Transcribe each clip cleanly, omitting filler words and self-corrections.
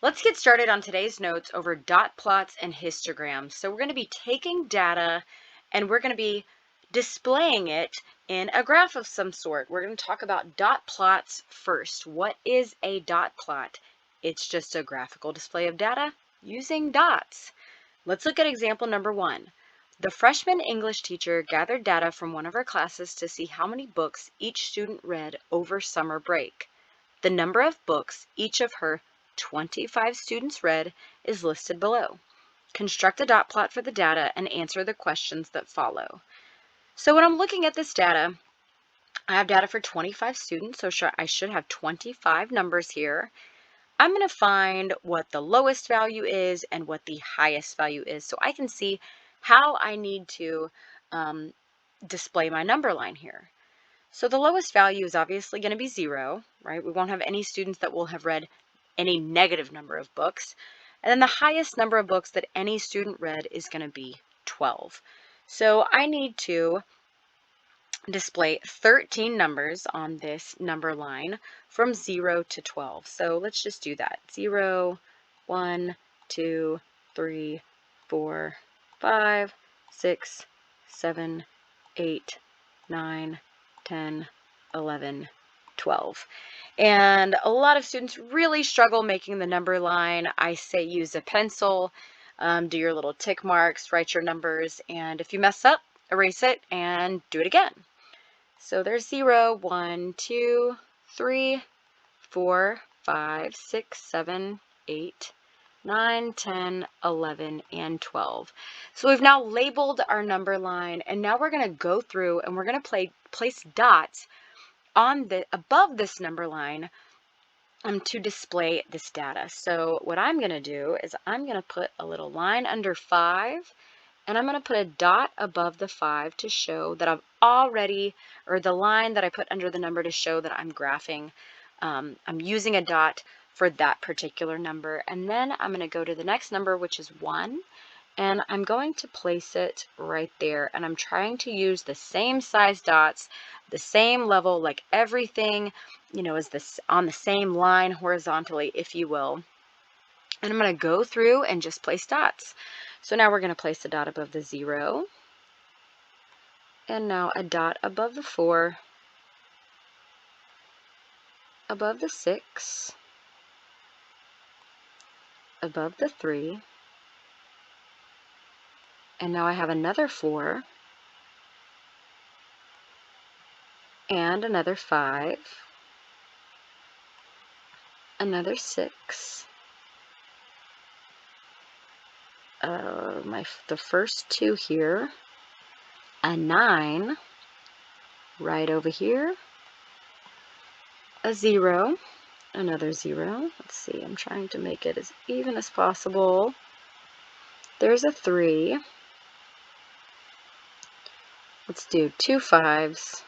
Let's get started on today's notes over dot plots and histograms. So we're going to be taking data and we're going to be displaying it in a graph of some sort. We're going to talk about dot plots first. What is a dot plot? It's just a graphical display of data using dots. Let's look at example number 1. The freshman English teacher gathered data from one of her classes to see how many books each student read over summer break. The number of books each of her 25 students read is listed below. Construct a dot plot for the data and answer the questions that follow. So when I'm looking at this data, I have data for 25 students, so I should have 25 numbers here. I'm going to find what the lowest value is and what the highest value is so I can see how I need to display my number line here. So the lowest value is obviously going to be 0, right? We won't have any students that will have read any negative number of books. And then the highest number of books that any student read is going to be 12. So I need to display 13 numbers on this number line from 0 to 12. So let's just do that. 0, 1, 2, 3, 4, 5, 6, 7, 8, 9, 10, 11, 12. And a lot of students really struggle making the number line. I say use a pencil, do your little tick marks, write your numbers, and if you mess up, erase it and do it again. So there's 0, 1, 2, 3, 4, 5, 6, 7, 8, 9, 10, 11, and 12. So we've now labeled our number line, and now we're going to go through and we're going to place dots on above this number line to display this data. So what I'm going to do is I'm going to put a little line under 5, and I'm going to put a dot above the 5 to show that I've already, or the line that I put under the number to show that I'm graphing. I'm using a dot for that particular number. And then I'm going to go to the next number, which is 1. And I'm going to place it right there. And I'm trying to use the same size dots, the same level, like everything, is this on the same line horizontally, if you will. And I'm going to go through and just place dots. So now we're going to place a dot above the 0. And now a dot above the 4, above the 6, above the 3, and now I have another 4, and another 5, another 6, the first 2 here, a 9 right over here, a 0, another 0. Let's see, I'm trying to make it as even as possible. There's a 3. Let's do 2 5s.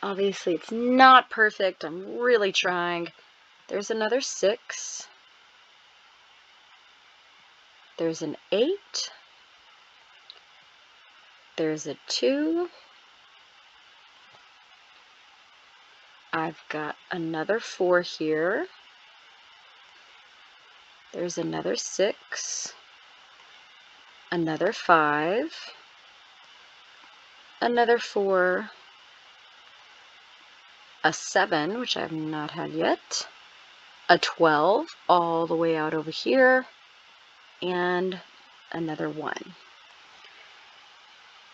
Obviously, it's not perfect. I'm really trying. There's another 6. There's an 8. There's a 2. I've got another 4 here. There's another 6. Another 5. Another 4. A 7, which I have not had yet. A 12 all the way out over here. And another 1.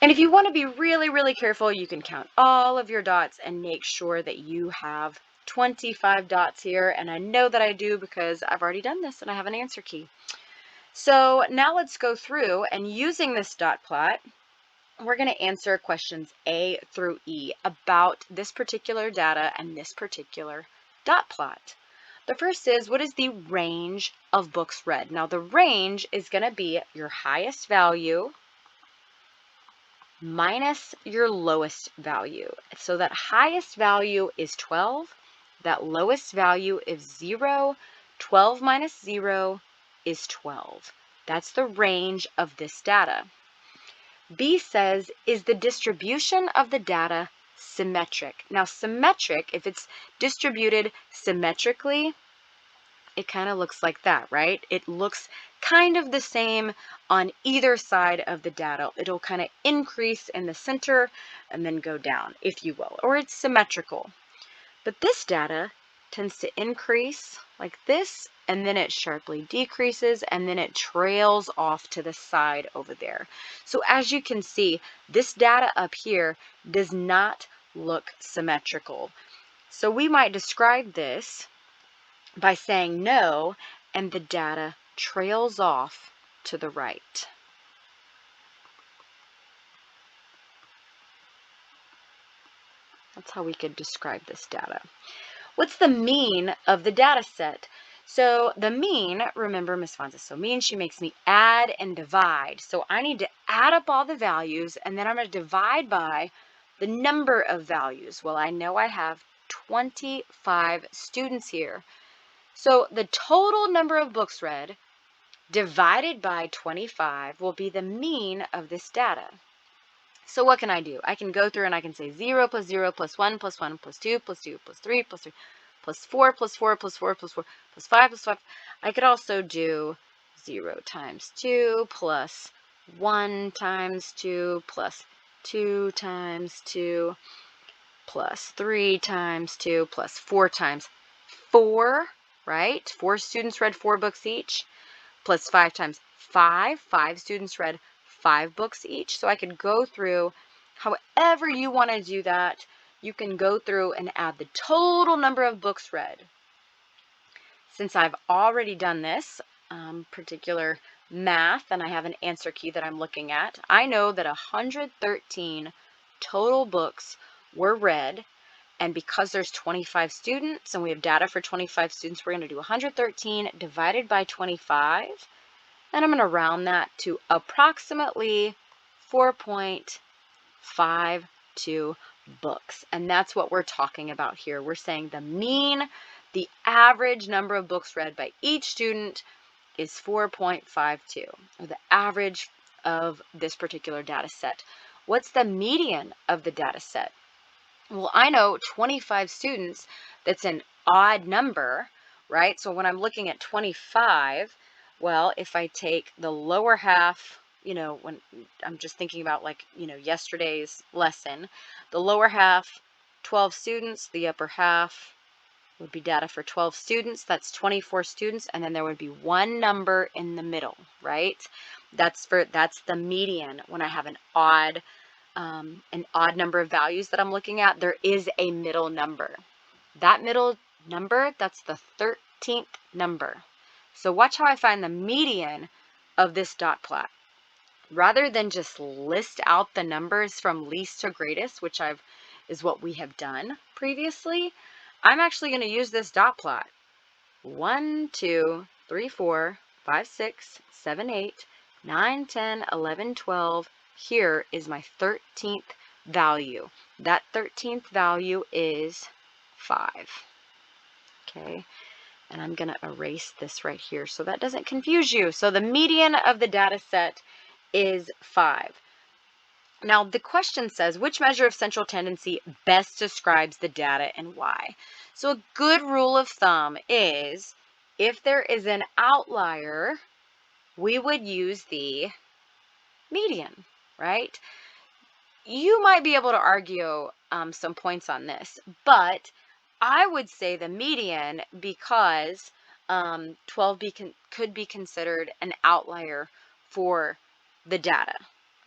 And if you want to be really, really careful, you can count all of your dots and make sure that you have 25 dots here. And I know that I do because I've already done this and I have an answer key. So now let's go through, and using this dot plot, we're going to answer questions A through E about this particular data and this particular dot plot. The first is, what is the range of books read? Now the range is going to be your highest value minus your lowest value. So that highest value is 12, that lowest value is 0. 12 minus 0 is 12. That's the range of this data. B says, is the distribution of the data symmetric. Now, symmetric, if it's distributed symmetrically, it kind of looks like that, right? It looks kind of the same on either side of the data. It'll kind of increase in the center and then go down, if you will, or it's symmetrical. But this data tends to increase like this, and then it sharply decreases, and then it trails off to the side over there. So as you can see, this data up here does not look symmetrical. So we might describe this by saying no, and the data trails off to the right. That's how we could describe this data. What's the mean of the data set? So the mean, remember Ms. Fonz is so mean, she makes me add and divide. So I need to add up all the values, and then I'm going to divide by the number of values. Well, I know I have 25 students here. So the total number of books read divided by 25 will be the mean of this data. So what can I do? I can go through and I can say 0 plus 0 plus 1 plus 1 plus 2 plus 2 plus 3 plus 3 plus 4 plus 4 plus 4 plus 4 plus 5 plus 5. I could also do 0 times 2 plus 1 times 2 plus 2 times 2 plus 3 times 2 plus 4 times 4, right? 4 students read 4 books each, plus 5 times 5. 5 students read 5 books each. So I could go through, however you want to do that, you can go through and add the total number of books read. Since I've already done this particular math and I have an answer key that I'm looking at, I know that 113 total books were read. And because there's 25 students and we have data for 25 students, we're going to do 113 divided by 25. And I'm going to round that to approximately 4.52 books. And that's what we're talking about here. We're saying the mean, the average number of books read by each student is 4.52, or the average of this particular data set. What's the median of the data set? Well, I know 25 students, that's an odd number, right? So when I'm looking at 25, well, if I take the lower half, when I'm just thinking about yesterday's lesson, the lower half, 12 students, the upper half would be data for 12 students. That's 24 students, and then there would be one number in the middle, right? That's the median. When I have an odd number of values that I'm looking at, there is a middle number. That middle number, that's the 13th number. So watch how I find the median of this dot plot. Rather than just list out the numbers from least to greatest, which is what we have done previously, I'm actually going to use this dot plot. 1, 2, 3, 4, 5, 6, 7, 8, 9, 10, 11, 12. Here is my 13th value. That 13th value is 5. Okay, and I'm going to erase this right here so that doesn't confuse you. So the median of the data set is 5. Now the question says, which measure of central tendency best describes the data and why? So a good rule of thumb is, if there is an outlier, we would use the median, right? You might be able to argue some points on this, but I would say the median, because 12 could be considered an outlier for the data.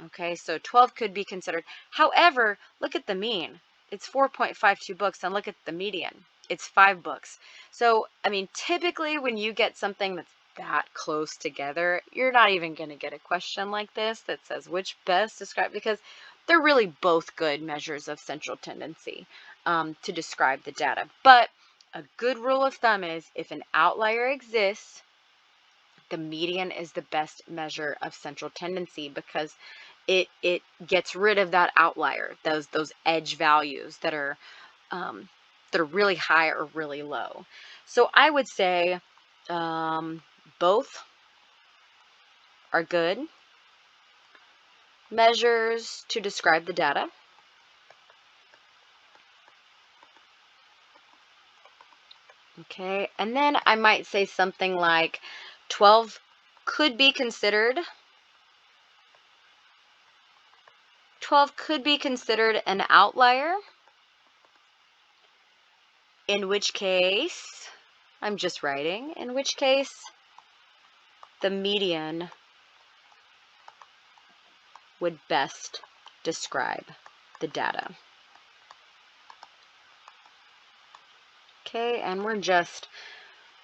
Okay, so 12 could be considered. However, look at the mean. It's 4.52 books, and look at the median. It's 5 books. So, I mean, typically when you get something that's that close together, you're not even going to get a question like this that says which best describe, because they're really both good measures of central tendency to describe the data. But a good rule of thumb is, if an outlier exists, the median is the best measure of central tendency, because it gets rid of that outlier, those edge values that are really high or really low. So I would say both are good measures to describe the data. Okay, and then I might say something like 12 could be considered 12 could be considered an outlier, in which case, I'm just writing, in which case the median would best describe the data. Okay, and we're just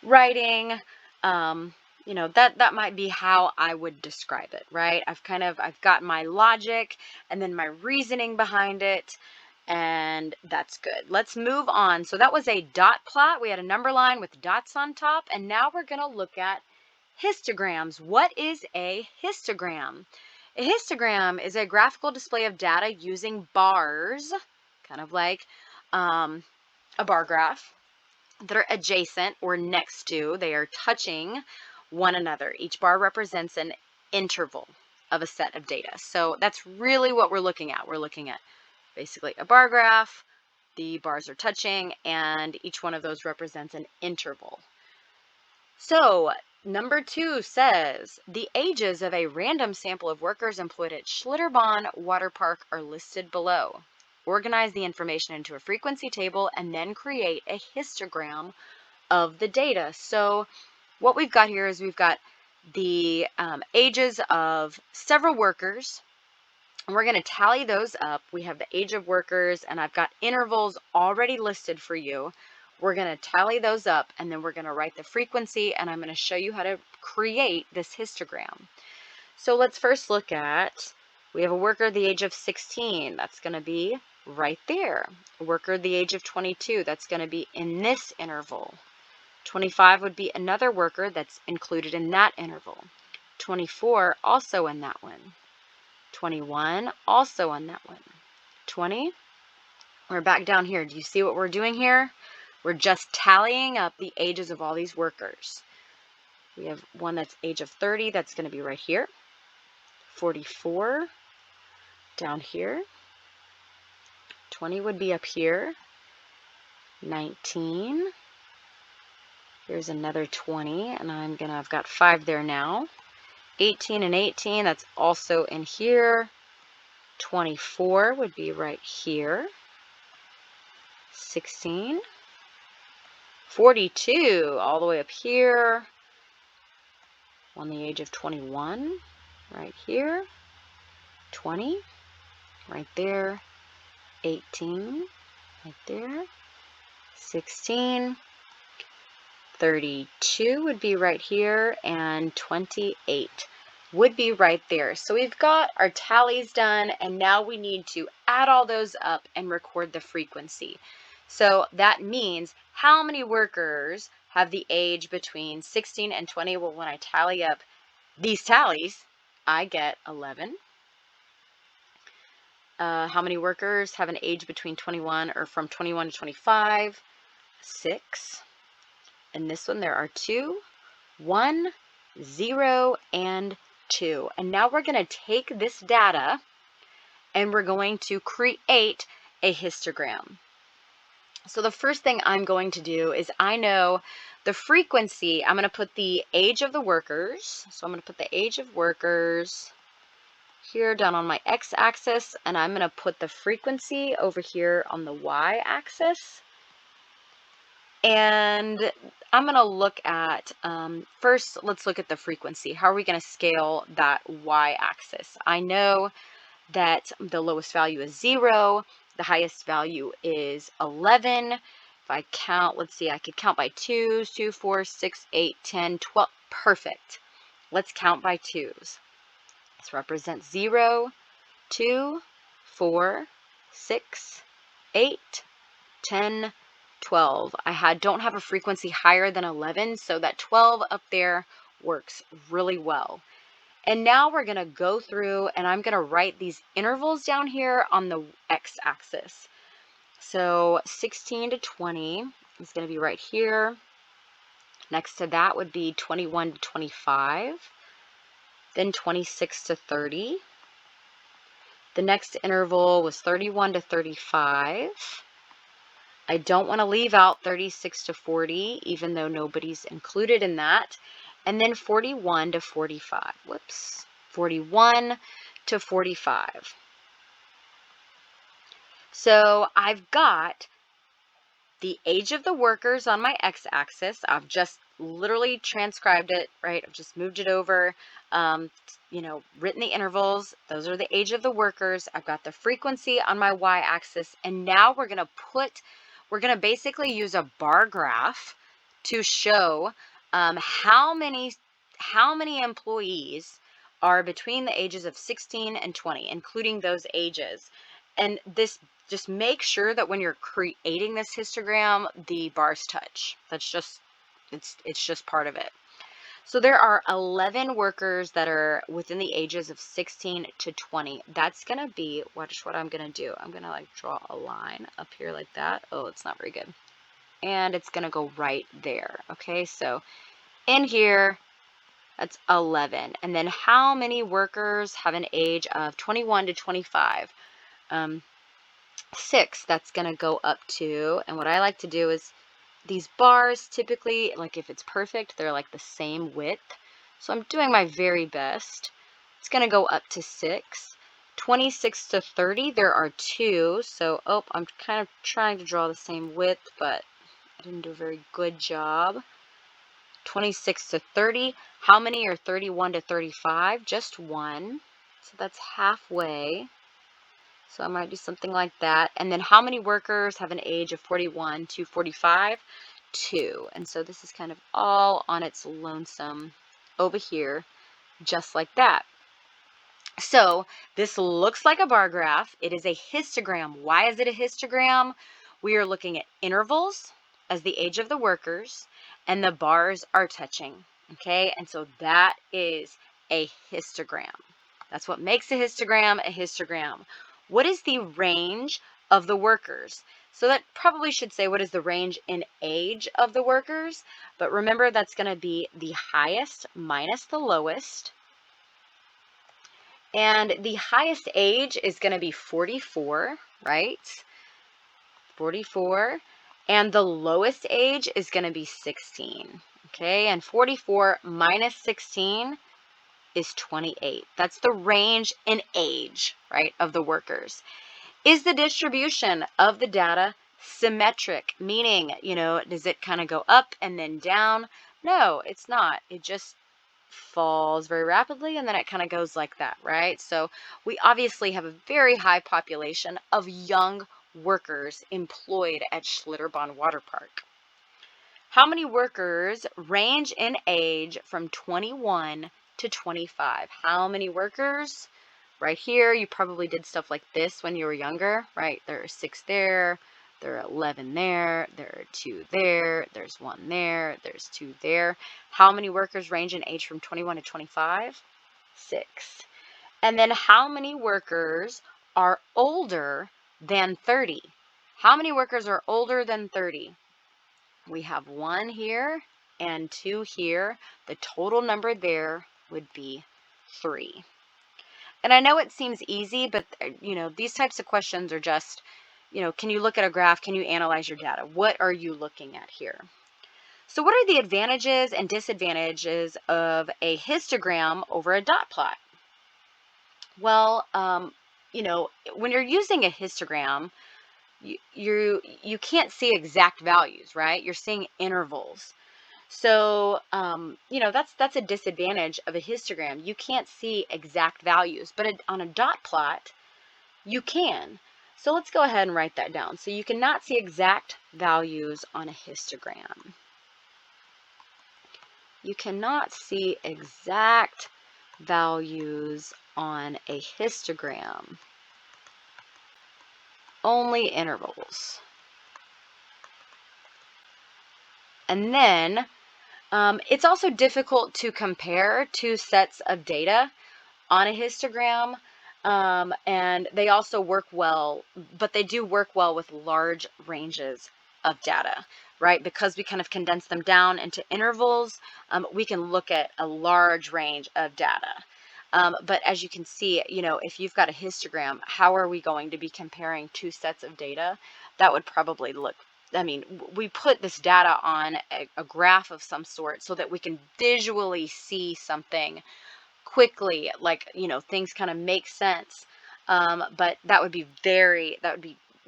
writing, that might be how I would describe it, right? I've got my logic and then my reasoning behind it, and that's good. Let's move on. So that was a dot plot. We had a number line with dots on top, and now we're going to look at histograms. What is a histogram? A histogram is a graphical display of data using bars, kind of like a bar graph, that are adjacent or next to, they are touching one another. Each bar represents an interval of a set of data. So that's really what we're looking at. We're looking at basically a bar graph, the bars are touching, and each one of those represents an interval. So number 2 says, the ages of a random sample of workers employed at Schlitterbahn Water Park are listed below. Organize the information into a frequency table and then create a histogram of the data. So what we've got here is we've got the ages of several workers, and we're going to tally those up. We have the age of workers, and I've got intervals already listed for you. We're going to tally those up, and then we're going to write the frequency, and I'm going to show you how to create this histogram. So let's first look at, we have a worker the age of 16. That's going to be right there. A worker the age of 22. That's going to be in this interval. 25 would be another worker that's included in that interval. 24, also in that one. 21, also on that one. 20, we're back down here. Do you see what we're doing here? We're just tallying up the ages of all these workers. We have one that's age of 30, that's going to be right here. 44, down here. 20 would be up here. 19, here's another 20, and I've got 5 there now. 18 and 18, that's also in here. 24 would be right here. 16. 42, all the way up here. On the age of 21, right here. 20, right there. 18, right there. 16. 32 would be right here, and 28 would be right there. So we've got our tallies done, and now we need to add all those up and record the frequency. So that means how many workers have the age between 16 and 20? Well, when I tally up these tallies, I get 11. How many workers have an age between 21 or from 21 to 25? 6. In this one, there are 2, 1, 0, and 2. And now we're going to take this data and we're going to create a histogram. So the first thing I'm going to do is, I know the frequency. I'm going to put the age of the workers. So I'm going to put the age of workers here down on my x-axis, and I'm going to put the frequency over here on the y-axis. And I'm going to look at, first, let's look at the frequency. How are we going to scale that y-axis? I know that the lowest value is 0. The highest value is 11. If I count, let's see, I could count by 2s, 2, 4, 6, 8, 10, 12. Perfect. Let's count by 2s. This represents 0, 2, 4, 6, 8, 10, 12. I don't have a frequency higher than 11, so that 12 up there works really well. And now we're going to go through, and I'm going to write these intervals down here on the x-axis. So 16 to 20 is going to be right here. Next to that would be 21 to 25. Then 26 to 30. The next interval was 31 to 35. I don't want to leave out 36 to 40, even though nobody's included in that. And then 41 to 45. Whoops. 41 to 45. So I've got the age of the workers on my x-axis. I've just literally transcribed it, right? I've just moved it over, written the intervals. Those are the age of the workers. I've got the frequency on my y-axis. And now we're going to basically use a bar graph to show how many employees are between the ages of 16 and 20, including those ages. And this, just make sure that when you're creating this histogram, the bars touch. That's just, it's just part of it. So there are 11 workers that are within the ages of 16 to 20. That's going to be, watch what I'm going to do. I'm going to like draw a line up here like that. Oh, it's not very good. And it's going to go right there. Okay, so in here, that's 11. And then how many workers have an age of 21 to 25? 6. That's going to go up to, and what I like to do is these bars typically, like if it's perfect, they're like the same width. So I'm doing my very best. It's going to go up to 6. 26 to 30, there are 2. So, I'm kind of trying to draw the same width, but I didn't do a very good job. 26 to 30, how many are 31 to 35? Just 1. So that's halfway. So I might do something like that. And then how many workers have an age of 41 to 45? 2. And so this is kind of all on its lonesome over here, just like that. So this looks like a bar graph. It is a histogram. Why is it a histogram? We are looking at intervals as the age of the workers, and the bars are touching. Okay, and so that is a histogram. That's what makes a histogram a histogram. What is the range of the workers? So that probably should say what is the range in age of the workers, but remember that's going to be the highest minus the lowest. And the highest age is going to be 44, right? 44. And the lowest age is going to be 16. Okay, and 44 minus 16 is 28. That's the range in age, right, of the workers. Is the distribution of the data symmetric? Meaning, does it kind of go up and then down? No, it's not. It just falls very rapidly and then it kind of goes like that, right? So we obviously have a very high population of young workers employed at Schlitterbahn Water Park. How many workers range in age from 21 to 25? How many workers? Right here, you probably did stuff like this when you were younger, right? There are 6 there, there are 11 there, there are 2 there, there's 1 there, there's 2 there. How many workers range in age from 21 to 25? 6. And then how many workers are older than 30? How many workers are older than 30? We have 1 here and 2 here. The total number there would be 3. And I know it seems easy, but these types of questions are just, can you look at a graph? Can you analyze your data? What are you looking at here? So what are the advantages and disadvantages of a histogram over a dot plot? Well, when you're using a histogram, you can't see exact values, right? You're seeing intervals. So, that's a disadvantage of a histogram. You can't see exact values, but on a dot plot, you can. So let's go ahead and write that down. So you cannot see exact values on a histogram. You cannot see exact values on a histogram. Only intervals. And then it's also difficult to compare 2 sets of data on a histogram, and they also work well, but they do work well with large ranges of data, right? Because we kind of condense them down into intervals, we can look at a large range of data. But as you can see, if you've got a histogram, how are we going to be comparing 2 sets of data? That would probably look we put this data on a graph of some sort so that we can visually see something quickly, like, things kind of make sense. But that would be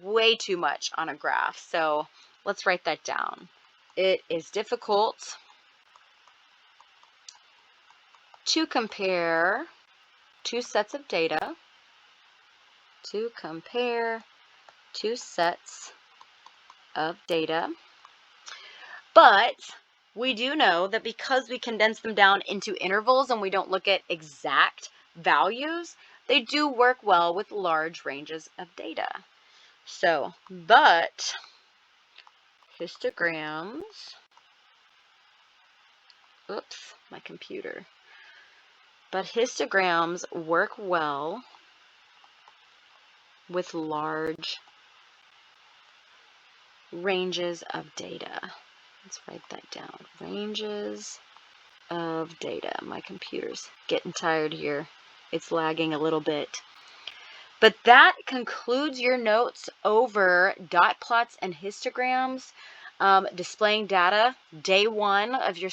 way too much on a graph. So let's write that down. It is difficult to compare two sets of data, but we do know that because we condense them down into intervals and we don't look at exact values, they do work well with large ranges of data. So, but histograms, oops, my computer. But histograms work well with large ranges of data. Let's write that down. Ranges of data. My computer's getting tired here. It's lagging a little bit. But that concludes your notes over dot plots and histograms, displaying data. Day 1 of your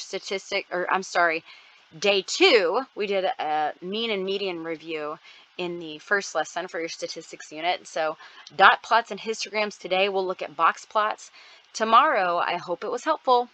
Day 2, we did a mean and median review in the first lesson for your statistics unit. So dot plots and histograms today. We'll look at box plots. Tomorrow, I hope it was helpful.